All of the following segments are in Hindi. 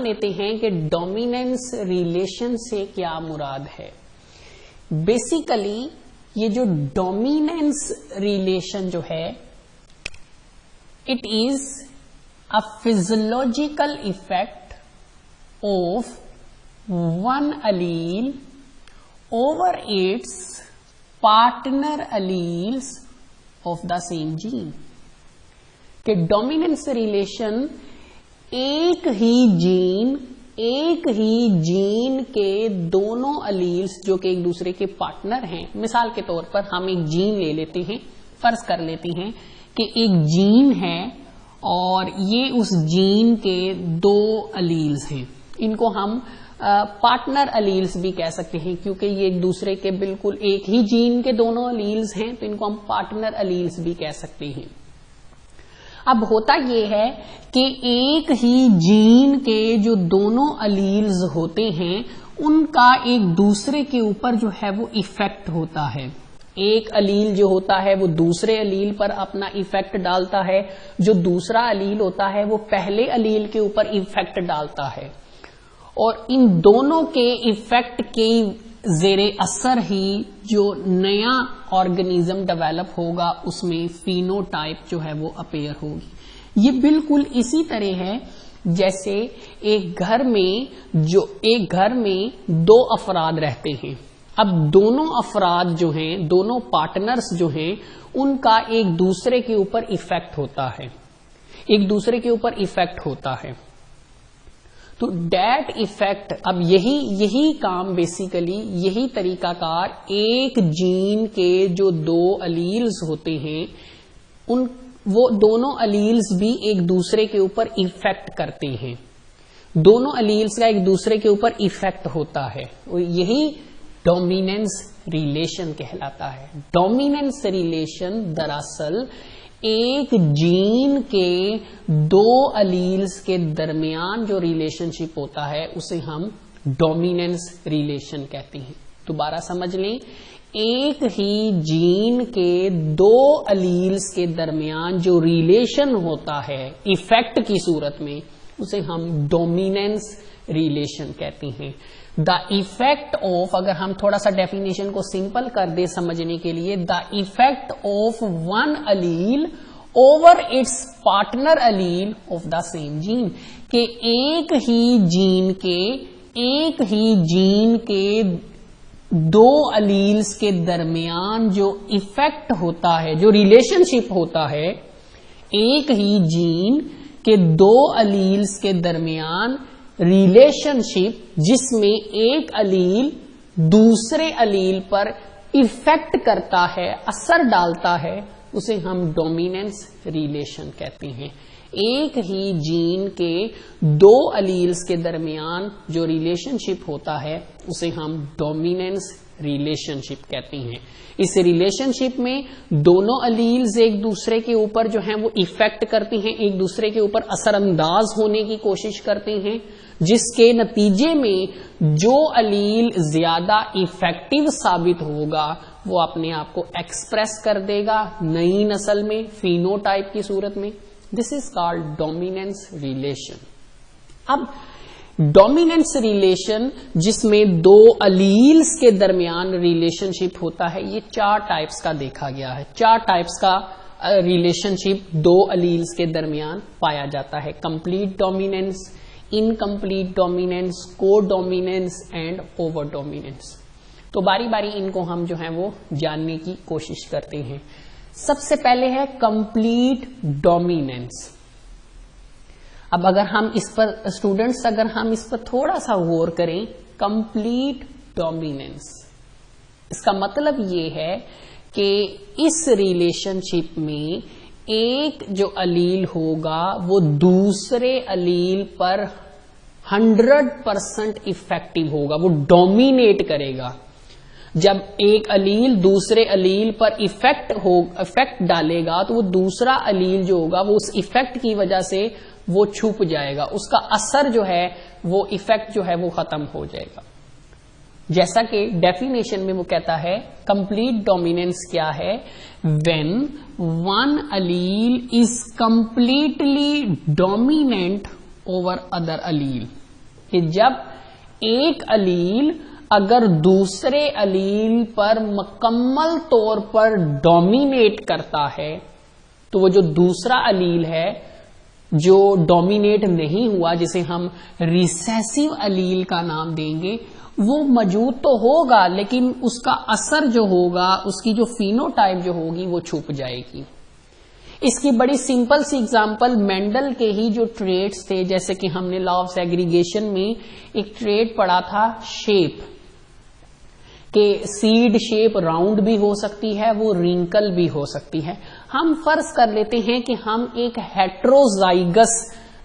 लेते हैं कि डोमिनेंस रिलेशन से क्या मुराद है। बेसिकली ये जो डोमिनेंस रिलेशन जो है, it is a physiological effect of one allele over its partner alleles of the same gene. कि डोमिनेंस रिलेशन एक ही जीन के दोनों अलील्स जो कि एक दूसरे के पार्टनर हैं, मिसाल के तौर पर हम एक जीन ले लेते हैं, फर्ज कर लेते हैं कि एक जीन है और ये उस जीन के दो अलील्स हैं। इनको हम पार्टनर अलील्स भी कह सकते हैं क्योंकि ये एक दूसरे के बिल्कुल एक ही जीन के दोनों अलील्स हैं, तो इनको हम पार्टनर अलील्स भी कह सकते हैं। अब होता यह है कि एक ही जीन के जो दोनों अलील्स होते हैं उनका एक दूसरे के ऊपर जो है वो इफेक्ट होता है। एक अलील जो होता है वो दूसरे अलील पर अपना इफेक्ट डालता है, जो दूसरा अलील होता है वो पहले अलील के ऊपर इफेक्ट डालता है, और इन दोनों के इफेक्ट के जेरे असर ही जो नया ऑर्गेनिज्म डेवलप होगा उसमें फिनोटाइप जो है वो अपीयर होगी। ये बिल्कुल इसी तरह है जैसे एक घर में दो अफराद रहते हैं। अब दोनों अफराद जो हैं, दोनों पार्टनर्स जो हैं, उनका एक दूसरे के ऊपर इफेक्ट होता है, तो डेट इफेक्ट, अब यही काम बेसिकली, यही तरीकाकार एक जीन के जो दो अलील्स होते हैं वो दोनों अलील्स भी एक दूसरे के ऊपर इफेक्ट करते हैं। दोनों अलील्स का एक दूसरे के ऊपर इफेक्ट होता है, और यही डोमिनेंस रिलेशन कहलाता है। डोमिनेंस रिलेशन दरअसल एक जीन के दो अलील्स के दरमियान जो रिलेशनशिप होता है उसे हम डोमिनेंस रिलेशन कहते हैं। दोबारा समझ लें, एक ही जीन के दो अलील्स के दरमियान जो रिलेशन होता है इफेक्ट की सूरत में, उसे हम डोमिनेंस रिलेशन कहते हैं। द इफेक्ट ऑफ, अगर हम थोड़ा सा डेफिनेशन को सिंपल कर दे समझने के लिए, the effect of one allele over its partner allele of the same gene, के एक ही जीन के दो अलील्स के दरमियान जो इफेक्ट होता है, जो रिलेशनशिप होता है, एक ही जीन के दो अलील्स के दरमियान रिलेशनशिप जिसमें एक अलील दूसरे अलील पर इफेक्ट करता है, असर डालता है, उसे हम डोमिनेंस रिलेशन कहते हैं। एक ही जीन के दो अलील्स के दरमियान जो रिलेशनशिप होता है उसे हम डोमिनेंस रिलेशनशिप कहते हैं। इस रिलेशनशिप में दोनों अलील्स एक दूसरे के ऊपर जो हैं वो इफेक्ट करते हैं, एक दूसरे के ऊपर असरअंदाज होने की कोशिश करते हैं, जिसके नतीजे में जो अलील ज्यादा इफेक्टिव साबित होगा वो अपने आप को एक्सप्रेस कर देगा नई नस्ल में, फिनोटाइप की सूरत में। This is called dominance relation. अब डोमिनेंस रिलेशन जिसमें दो अलील्स के दरमियान रिलेशनशिप होता है, ये चार टाइप्स का देखा गया है। चार टाइप्स का रिलेशनशिप दो अलील्स के दरमियान पाया जाता है: कंप्लीट डोमिनेंस, इनकम्प्लीट डोमिनेंस, को डोमिनेंस एंड ओवर डोमिनेंस। तो बारी बारी इनको हम जो है वो जानने की कोशिश करते हैं। सबसे पहले है कंप्लीट डोमिनेंस। अब अगर हम इस पर स्टूडेंट्स, अगर हम इस पर थोड़ा सा गौर करें, कंप्लीट डोमिनेंस, इसका मतलब ये है कि इस रिलेशनशिप में एक जो अलील होगा वो दूसरे अलील पर 100% इफेक्टिव होगा, वो डोमिनेट करेगा। जब एक अलील दूसरे अलील पर इफेक्ट डालेगा तो वो दूसरा अलील जो होगा वो उस इफेक्ट की वजह से वो छुप जाएगा, उसका असर जो है वो इफेक्ट जो है वो खत्म हो जाएगा। जैसा कि डेफिनेशन में वो कहता है, कंप्लीट डोमिनेंस क्या है? When one allele is completely dominant over other allele. कि जब एक अलील अगर दूसरे अलील पर मुकम्मल तौर पर डोमिनेट करता है, तो वो जो दूसरा अलील है जो डोमिनेट नहीं हुआ, जिसे हम रिसेसिव अलील का नाम देंगे, वो मौजूद तो होगा लेकिन उसका असर जो होगा, उसकी जो फिनोटाइप जो होगी वो छुप जाएगी। इसकी बड़ी सिंपल सी एग्जांपल मेंडल के ही जो ट्रेट्स थे, जैसे कि हमने लॉ ऑफ सेग्रीगेशन में एक ट्रेट पढ़ा था शेप, कि सीड शेप राउंड भी हो सकती है, वो रिंकल भी हो सकती है। हम फर्ज कर लेते हैं कि हम एक हेट्रोजाइगस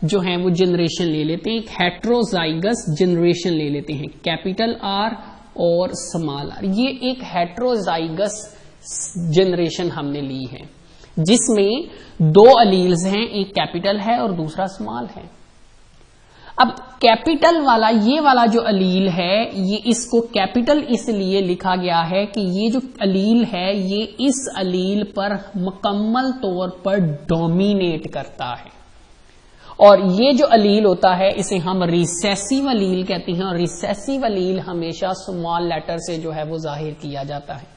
जो है वो जनरेशन ले लेते हैं, एक हेट्रोजाइगस जनरेशन ले लेते हैं, कैपिटल आर और स्मॉल आर। ये एक हेट्रोजाइगस जनरेशन हमने ली है जिसमें दो अलील्स हैं, एक कैपिटल है और दूसरा स्मॉल है। अब कैपिटल वाला ये वाला जो अलील है, ये इसको कैपिटल इसलिए लिखा गया है कि ये जो अलील है ये इस अलील पर मुकम्मल तौर पर डोमिनेट करता है, और ये जो अलील होता है इसे हम रिसेसिव अलील कहते हैं, और रिसेसिव अलील हमेशा स्मॉल लेटर से जो है वो जाहिर किया जाता है।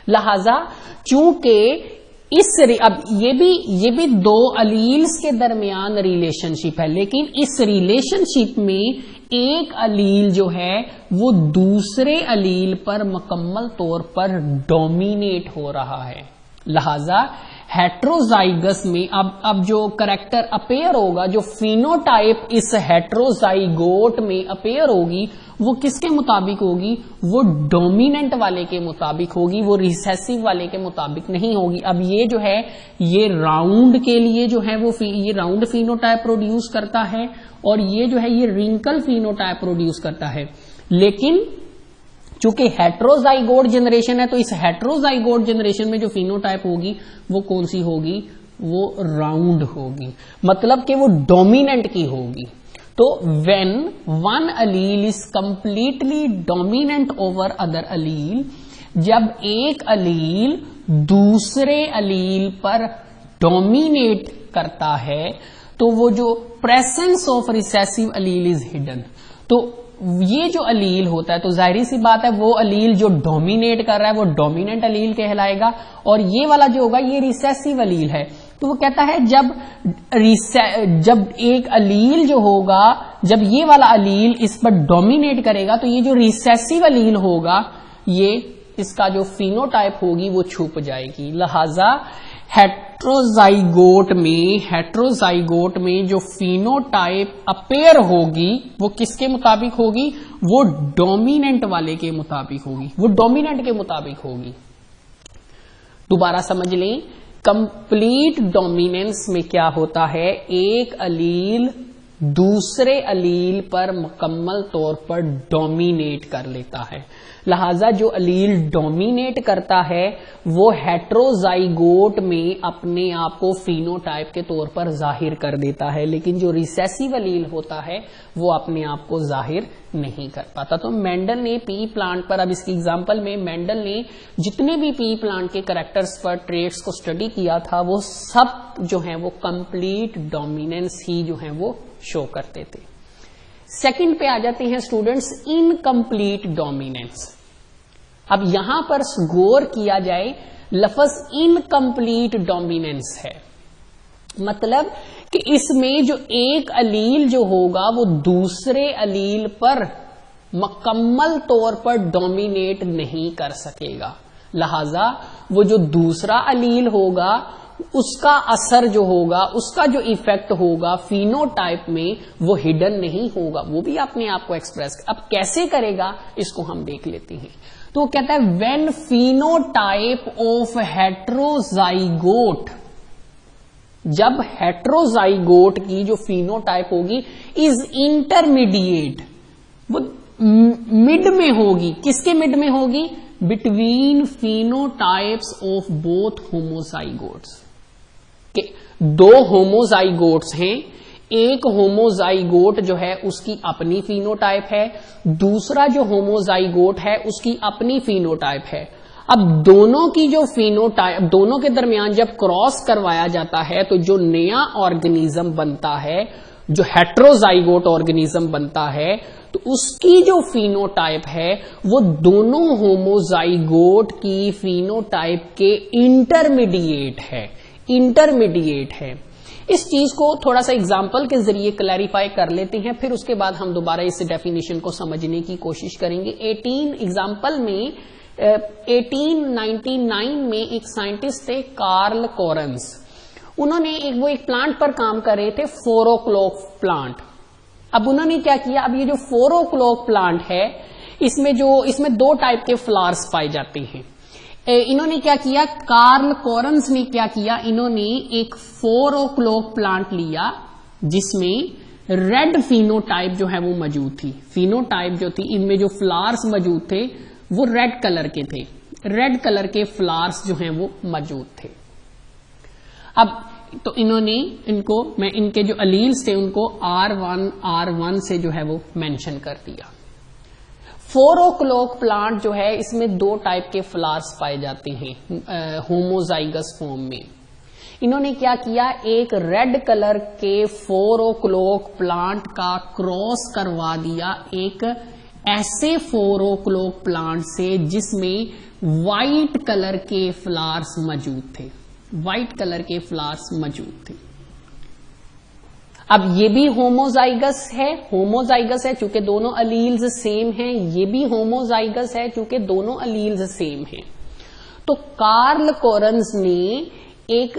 लिहाजा चूंकि अब ये भी दो अलील्स के दरमियान रिलेशनशिप है, लेकिन इस रिलेशनशिप में एक अलील जो है वो दूसरे अलील पर मुकम्मल तौर पर डोमिनेट हो रहा है। लिहाजा हेट्रोजाइगस में अब जो करैक्टर अपेयर होगा, जो फिनोटाइप इस हेट्रोजाइगोट में अपेयर होगी, वो किसके मुताबिक होगी? वो डोमिनेंट वाले के मुताबिक होगी, वो रिसेसिव वाले के मुताबिक नहीं होगी। अब ये जो है ये राउंड के लिए जो है वो ये राउंड फिनोटाइप प्रोड्यूस करता है, और ये जो है ये रिंकल फिनोटाइप प्रोड्यूस करता है। लेकिन चूंकि हेट्रोजाइगोट जनरेशन है, तो इस हेट्रोजाइगोट जनरेशन में जो फिनोटाइप होगी वो कौन सी होगी? वो राउंड होगी, मतलब कि वो डोमिनेंट की होगी। तो when one allele is completely dominant over other allele, जब एक अलील दूसरे अलील पर डोमिनेट करता है, तो वो जो presence of recessive Aleel is hidden. तो ये जो अलील होता है, तो जाहिर सी बात है वो अलील जो डोमिनेट कर रहा है वो डोमिनेंट अलील कहलाएगा, और ये वाला जो होगा ये रिसेसिव अलील है। तो वो कहता है जब एक अलील जो होगा, जब ये वाला अलील इस पर डोमिनेट करेगा, तो ये जो रिसेसिव अलील होगा, ये इसका जो फिनोटाइप होगी वो छुप जाएगी। लिहाजा हेट्रोजाइगोट में जो फिनोटाइप अपेयर होगी वो किसके मुताबिक होगी? वो डोमिनेंट वाले के मुताबिक होगी, वो डोमिनेंट के मुताबिक होगी। दोबारा समझ लें, कंप्लीट डोमिनेंस में क्या होता है? एक अलील दूसरे अलील पर मुकम्मल तौर पर डोमिनेट कर लेता है। लिहाजा जो अलील डोमिनेट करता है वो हेट्रोजाइगोट में अपने आप को फिनोटाइप के तौर पर जाहिर कर देता है, लेकिन जो रिसेसिव अलील होता है वो अपने आप को जाहिर नहीं कर पाता। तो मेंडल ने पी प्लांट पर, अब इसकी एग्जांपल में मेंडल ने जितने भी पी प्लांट के कैरेक्टर्स पर ट्रेट्स को स्टडी किया था, वो सब जो है वो कंप्लीट डोमिनेंस ही जो है वो शो करते थे। सेकंड पे आ जाते हैं स्टूडेंट्स, इनकम्प्लीट डोमिनेंस। अब यहां पर गौर किया जाए, लफ्ज इनकम्प्लीट डोमिनेंस है, मतलब कि इसमें जो एक अलील जो होगा वो दूसरे अलील पर मुकम्मल तौर पर डोमिनेट नहीं कर सकेगा। लिहाजा वो जो दूसरा अलील होगा उसका असर जो होगा, उसका जो इफेक्ट होगा फिनोटाइप में, वो हिडन नहीं होगा, वो भी अपने आप को एक्सप्रेस। अब कैसे करेगा इसको हम देख लेते हैं। तो कहता है व्हेन फिनोटाइप ऑफ हेट्रोजाइगोट, जब हेट्रोजाइगोट की जो फिनोटाइप होगी इज इंटरमीडिएट, वो मिड में होगी। किसके मिड में होगी? Between phenotypes of both homozygotes. दो होमोजाइगोट्स हैं, एक होमोजाइगोट जो है उसकी अपनी फिनोटाइप है, दूसरा जो होमोजाइगोट है उसकी अपनी फिनोटाइप है। अब दोनों की जो फिनोटाइप, दोनों के दरमियान जब क्रॉस करवाया जाता है तो जो नया ऑर्गेनिज्म बनता है जो हेट्रोजाइगोट ऑर्गेनिज्म बनता है तो उसकी जो फिनोटाइप है वो दोनों होमोजाइगोट की फिनोटाइप के इंटरमीडिएट है। इस चीज को थोड़ा सा एग्जाम्पल के जरिए क्लैरिफाई कर लेते हैं, फिर उसके बाद हम दोबारा इस डेफिनेशन को समझने की कोशिश करेंगे। 1899 में एक साइंटिस्ट थे कार्ल कोरन्स, उन्होंने वो एक प्लांट पर काम कर रहे थे, 4 o'clock प्लांट। अब उन्होंने क्या किया, अब ये जो 4 o'clock प्लांट है इसमें 2 टाइप के फ्लावर्स पाए जाते हैं। इन्होंने क्या किया, कार्ल कोरन्स ने क्या किया, इन्होंने एक 4 o'clock प्लांट लिया जिसमें रेड फिनोटाइप जो है वो मौजूद थी। फिनोटाइप जो थी, इनमें जो फ्लावर्स मौजूद थे वो रेड कलर के थे, रेड कलर के फ्लावर्स जो हैं वो मौजूद थे। अब तो इन्होंने मैं इनके जो अलील्स थे उनको R1 से जो है वो मेंशन कर दिया। 4 o'clock प्लांट जो है इसमें 2 टाइप के फ्लावर्स पाए जाते हैं होमोजाइगस फॉर्म में। इन्होंने क्या किया, एक रेड कलर के 4 o'clock प्लांट का क्रॉस करवा दिया एक ऐसे 4 o'clock प्लांट से जिसमें व्हाइट कलर के फ्लावर्स मौजूद थे, व्हाइट कलर के फ्लावर्स मौजूद थे। अब ये भी होमोजाइगस है चूंकि दोनों अलील्स सेम हैं, ये भी होमोजाइगस है चूंकि दोनों अलील्स सेम हैं। तो कार्ल कोरन्स ने एक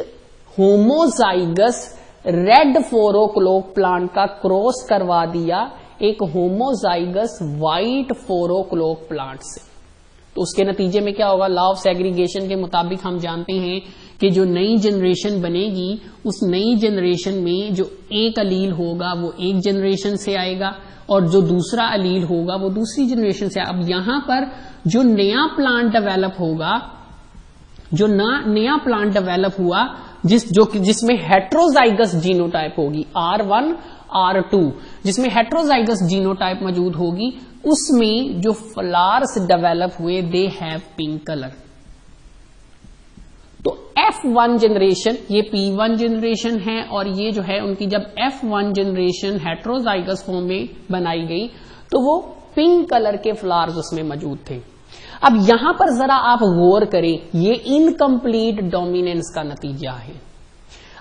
होमोजाइगस रेड 4 o'clock प्लांट का क्रॉस करवा दिया एक होमोजाइगस व्हाइट 4 o'clock प्लांट से। तो उसके नतीजे में क्या होगा, लॉ ऑफ सेग्रीगेशन के मुताबिक हम जानते हैं कि जो नई जनरेशन बनेगी उस नई जनरेशन में जो एक अलील होगा वो एक जनरेशन से आएगा और जो दूसरा अलील होगा वो दूसरी जनरेशन से। अब यहां पर जो नया प्लांट डेवलप होगा, जो नया प्लांट डेवलप हुआ जिसमें हेट्रोजाइगस जीनोटाइप होगी R1 R2, जिसमें हेट्रोजाइगस जीनोटाइप मौजूद होगी, उसमें जो फ्लावर्स डेवलप हुए दे हैव पिंक कलर। तो F1 जनरेशन, ये P1 जनरेशन है और ये जो है उनकी जब F1 जनरेशन हेट्रोजाइगस फॉर्म में बनाई गई तो वो पिंक कलर के फ्लावर्स उसमें मौजूद थे। अब यहां पर जरा आप गौर करें, ये इनकम्प्लीट डोमिनेंस का नतीजा है।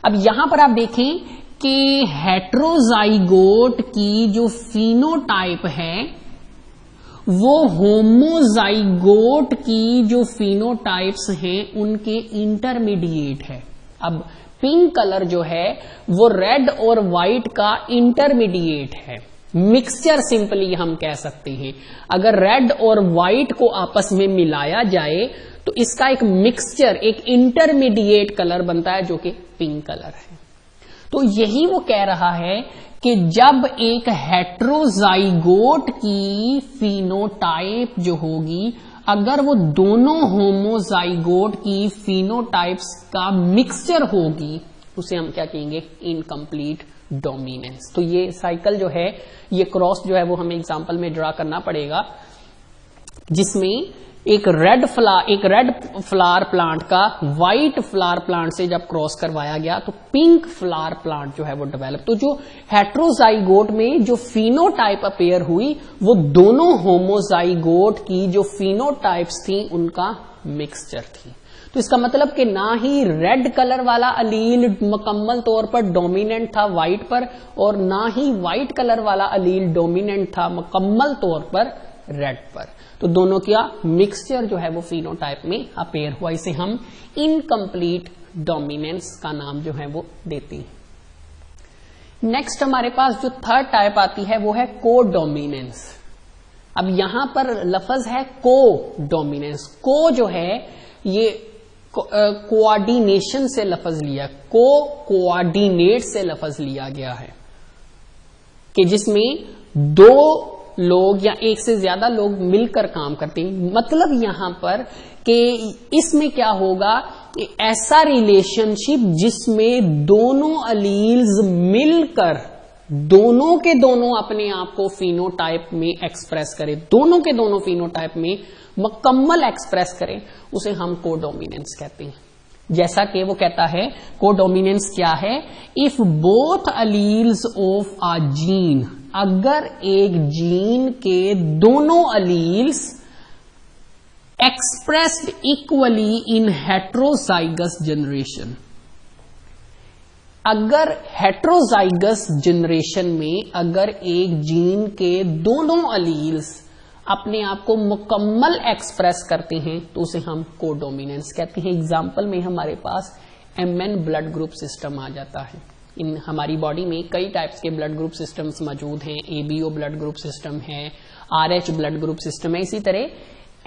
अब यहां पर आप देखें कि हेट्रोजाइगोट की जो फिनोटाइप है वो होमोजाइगोट की जो फिनोटाइप्स हैं उनके इंटरमीडिएट है। अब पिंक कलर जो है वो रेड और व्हाइट का इंटरमीडिएट है, मिक्सचर सिंपली हम कह सकते हैं। अगर रेड और व्हाइट को आपस में मिलाया जाए तो इसका एक मिक्सचर, एक इंटरमीडिएट कलर बनता है जो कि पिंक कलर है। तो यही वो कह रहा है कि जब एक हेट्रोजाइगोट की फिनोटाइप जो होगी, अगर वो दोनों होमोजाइगोट की फिनोटाइप्स का मिक्सचर होगी, उसे हम क्या कहेंगे, इनकम्प्लीट डोमिनेंस। तो ये साइकिल जो है, ये क्रॉस जो है वो हमें एग्जांपल में ड्रा करना पड़ेगा, जिसमें एक रेड फ्लावर प्लांट का व्हाइट फ्लावर प्लांट से जब क्रॉस करवाया गया तो पिंक फ्लावर प्लांट जो है वो डेवलप। तो जो हेट्रोजाइगोट में जो फिनोटाइप अपेयर हुई वो दोनों होमोजाइगोट की जो फिनोटाइप्स थी उनका मिक्सचर थी। तो इसका मतलब कि ना ही रेड कलर वाला अलील मुकम्मल तौर पर डोमिनेंट था व्हाइट पर और ना ही व्हाइट कलर वाला अलील डोमिनेंट था मुकम्मल तौर पर रेड पर। तो दोनों का मिक्सचर जो है वो फिनोटाइप में अपेयर हुआ। इसे हम इनकम्प्लीट डोमिनेंस का नाम जो है वो देते हैं। नेक्स्ट हमारे पास जो थर्ड टाइप आती है वो है को डोमिनेंस। अब यहां पर लफ्ज है को डोमिनेंस। को जो है ये कोऑर्डिनेशन से लफ्ज लिया, कोऑर्डिनेट से लफ्ज लिया गया है कि जिसमें 2 लोग या एक से ज्यादा लोग मिलकर काम करते हैं। मतलब यहां पर कि इसमें क्या होगा, ऐसा रिलेशनशिप जिसमें दोनों अलील्स मिलकर दोनों के दोनों अपने आप को फिनोटाइप में एक्सप्रेस करें, दोनों के दोनों फिनोटाइप में मुकम्मल एक्सप्रेस करें, उसे हम कोडोमिनेंस कहते हैं। जैसा कि वो कहता है कोडोमिनेंस क्या है, if both alleles of a gene, अगर एक जीन के दोनों alleles expressed equally in heterozygous generation, अगर हेट्रोजाइगस जनरेशन में अगर एक जीन के दोनों अलील्स अपने आप को मुकम्मल एक्सप्रेस करते हैं तो उसे हम कोडोमिनेंस कहते हैं। एग्जाम्पल में हमारे पास MN ब्लड ग्रुप सिस्टम आ जाता है। इन हमारी बॉडी में कई टाइप्स के ब्लड ग्रुप सिस्टम्स मौजूद हैं। ABO ब्लड ग्रुप सिस्टम है, RH ब्लड ग्रुप सिस्टम है, इसी तरह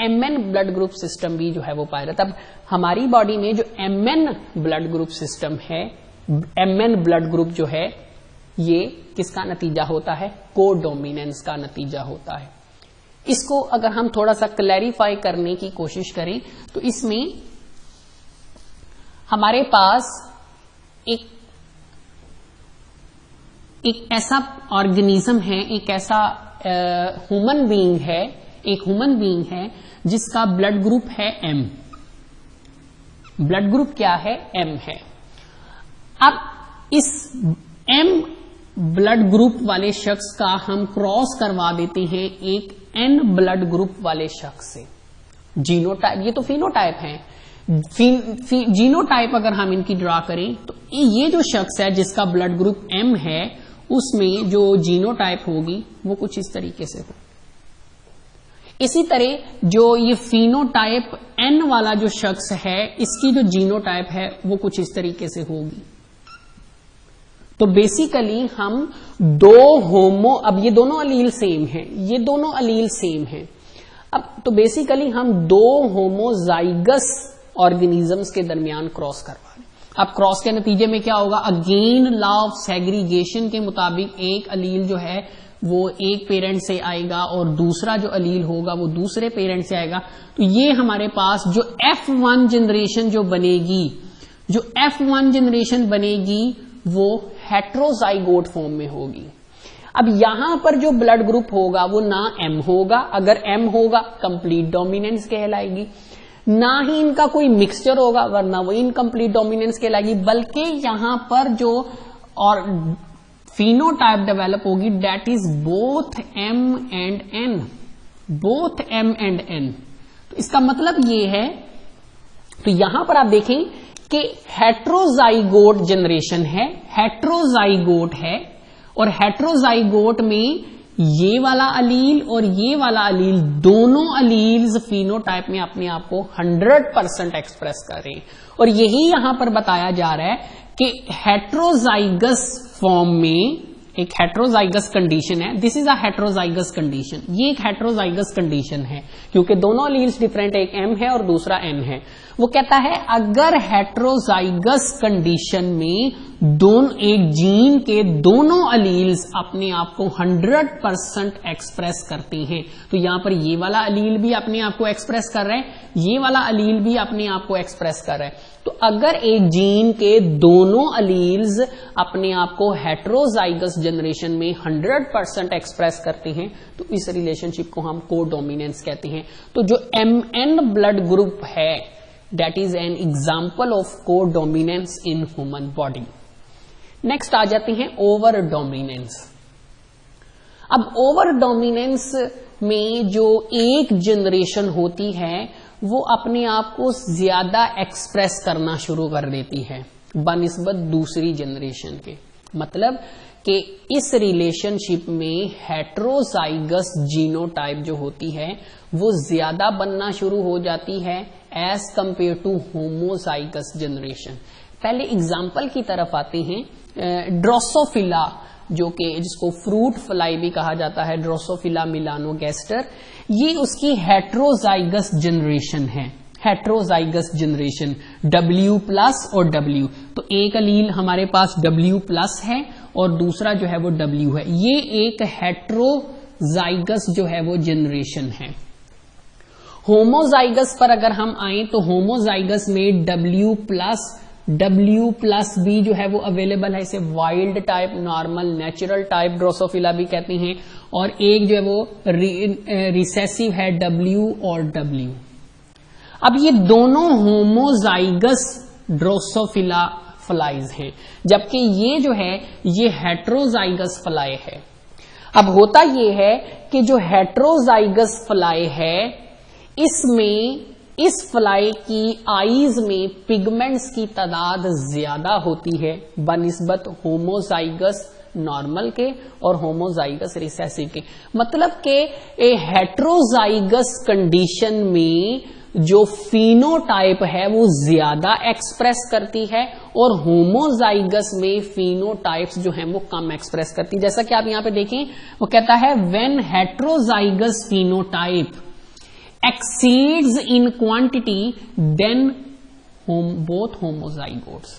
MN ब्लड ग्रुप सिस्टम भी जो है वो पाया जाता है। अब हमारी बॉडी में जो MN ब्लड ग्रुप सिस्टम है, MN ब्लड ग्रुप जो है, ये किसका नतीजा होता है, कोडोमिनेंस का नतीजा होता है। इसको अगर हम थोड़ा सा क्लैरिफाई करने की कोशिश करें तो इसमें हमारे पास एक ऐसा ऑर्गेनिज्म है, एक ऐसा ह्यूमन बीइंग है, एक ह्यूमन बीइंग है जिसका ब्लड ग्रुप है M। ब्लड ग्रुप क्या है, M है। अब इस M ब्लड ग्रुप वाले शख्स का हम क्रॉस करवा देते हैं एक N ब्लड ग्रुप वाले शख्स से। जीनोटाइप, ये तो फिनोटाइप है, जीनोटाइप अगर हम इनकी ड्रा करें तो ये जो शख्स है जिसका ब्लड ग्रुप M है, उसमें जो जीनोटाइप होगी वो कुछ इस तरीके से हो। इसी तरह जो ये फिनोटाइप N वाला जो शख्स है, इसकी जो जीनोटाइप है वो कुछ इस तरीके से होगी। तो बेसिकली हम अब ये दोनों अलील सेम हैं, ये दोनों अलील सेम हैं। अब तो बेसिकली हम दो होमोजाइगस ऑर्गेनिजम्स के दरमियान क्रॉस करवा रहे हैं। अब क्रॉस के नतीजे में क्या होगा, अगेन लॉ ऑफ सेग्रीगेशन के मुताबिक एक अलील जो है वो एक पेरेंट से आएगा और दूसरा जो अलील होगा वो दूसरे पेरेंट से आएगा। तो ये हमारे पास जो F1 जनरेशन जो F1 जनरेशन बनेगी वो हेट्रोजाइगोट फॉर्म में होगी। अब यहां पर जो ब्लड ग्रुप होगा वो ना M होगा, अगर M होगा कंप्लीट डोमिनेंस कहलाएगी, ना ही इनका कोई मिक्सचर होगा वरना वो इनकम्प्लीट डोमिनेंस कहलाएगी, बल्कि यहां पर जो और फिनोटाइप डेवलप होगी that is both M and N, both M and N। तो इसका मतलब ये है, तो यहां पर आप देखें कि हेट्रोजाइगोट जनरेशन है, हेट्रोजाइगोट है, और हेट्रोजाइगोट में ये वाला अलील और ये वाला अलील, दोनों अलील्स फिनोटाइप में अपने आप को 100% एक्सप्रेस कर रहे हैं। और यही यहां पर बताया जा रहा है कि हेट्रोजाइगस फॉर्म में एक हेट्रोजाइगस कंडीशन है, this is a heterozygous condition, ये एक हेट्रोजाइगस कंडीशन है क्योंकि दोनों अलील्स डिफरेंट, एक M है और दूसरा N है। वो कहता है अगर हेट्रोजाइगस कंडीशन में एक जीन के दोनों अलील्स अपने आप को 100% एक्सप्रेस करते हैं, तो यहां पर ये वाला अलील भी अपने आप को एक्सप्रेस कर रहा है, ये वाला अलील भी अपने आप को एक्सप्रेस कर रहा है। तो अगर एक जीन के दोनों अलील्स अपने आप को हेट्रोजाइगस जनरेशन में 100% एक्सप्रेस करते हैं तो इस रिलेशनशिप को हम कोडोमिनेंस कहते हैं। तो जो MN ब्लड ग्रुप है that is an example of codominance in human body. Next आ जाते हैं ओवर डोमिनेंस। अब ओवर डोमिनेंस में जो एक जनरेशन होती है वो अपने आप को ज्यादा एक्सप्रेस करना शुरू कर देती है बनिस्बत दूसरी जनरेशन के। मतलब कि इस रिलेशनशिप में हेट्रोजाइगस जीनोटाइप जो होती है वो ज्यादा बनना शुरू हो जाती है as compare to homozygous generation. पहले एग्जाम्पल की तरफ आते हैं, ड्रोसोफिला जो कि जिसको फ्रूट फ्लाई भी कहा जाता है, ड्रोसोफिला मिलानोगेस्टर, ये उसकी हेट्रोजाइगस जनरेशन है, हेट्रोजाइगस जनरेशन W+ और W। तो एक अलील हमारे पास W+ है और दूसरा जो है वो W है। ये एक हेट्रोजाइगस जो है वो जनरेशन है। होमोजाइगस पर अगर हम आए तो होमोजाइगस में W+ भी जो है वो अवेलेबल है, इसे wild type, normal, natural type Drosophila भी कहते हैं, और एक जो है वो रिसेसिव है W और W। अब ये दोनों होमोजाइगस ड्रोसोफिला फ्लाइज हैं, जबकि ये जो है ये हेट्रोजाइगस फ्लाई है। अब होता ये है कि जो हेट्रोजाइगस फ्लाई है इसमें इस फ्लाई की आईज में पिगमेंट्स की तादाद ज्यादा होती है बनिस्बत होमोजाइगस नॉर्मल के और होमोजाइगस रिसेसिव के। मतलब कि हेट्रोजाइगस कंडीशन में जो फिनोटाइप है वो ज्यादा एक्सप्रेस करती है और होमोजाइगस में फिनोटाइप्स जो है वो कम एक्सप्रेस करती है। जैसा कि आप यहां पे देखें वो कहता है when heterozygous phenotype exceeds in quantity then both homozygotes।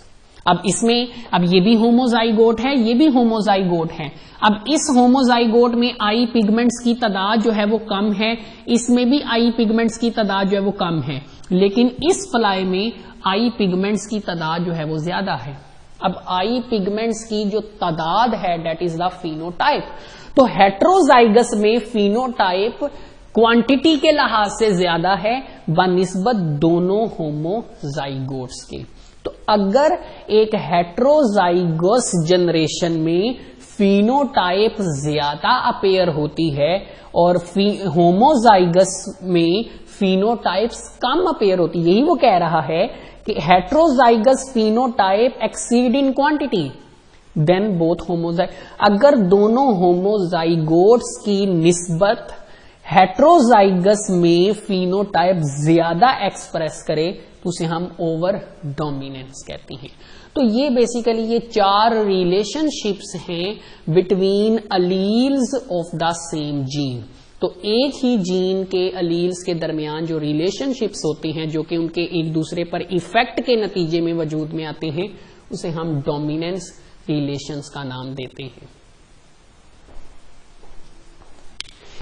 अब इसमें अब ये भी होमोजाइगोट है, ये भी होमोजाइगोट है। अब इस होमोजाइगोट में आई पिगमेंट्स की तादाद जो है वो कम है, इसमें भी आई पिगमेंट्स की तादाद जो है वो कम है, लेकिन इस फ्लाई में आई पिगमेंट्स की तादाद जो है वो ज्यादा है। अब आई पिगमेंट्स की जो तादाद है दैट इज द फिनोटाइप। तो हेट्रोजाइगस में फिनोटाइप क्वांटिटी के लिहाज से ज्यादा है बनिस्बत दोनों होमोजाइगोट्स के। तो अगर एक हेट्रोजाइगस जनरेशन में फिनोटाइप ज्यादा अपेयर होती है और होमोजाइगस में फिनोटाइप्स कम अपेयर होती है, यही वो कह रहा है कि heterozygous phenotype exceed in quantity than both homozygous. अगर दोनों होमोजाइगोट्स की निस्बत हेट्रोजाइगस में फिनोटाइप ज्यादा एक्सप्रेस करे तो उसे हम ओवर डोमिनेंस कहते हैं। तो ये बेसिकली ये चार रिलेशनशिप्स हैं between alleles of the same gene. तो एक ही जीन के अलील्स के दरमियान जो रिलेशनशिप्स होती हैं जो कि उनके एक दूसरे पर इफेक्ट के नतीजे में वजूद में आते हैं उसे हम डोमिनेंस रिलेशंस का नाम देते हैं।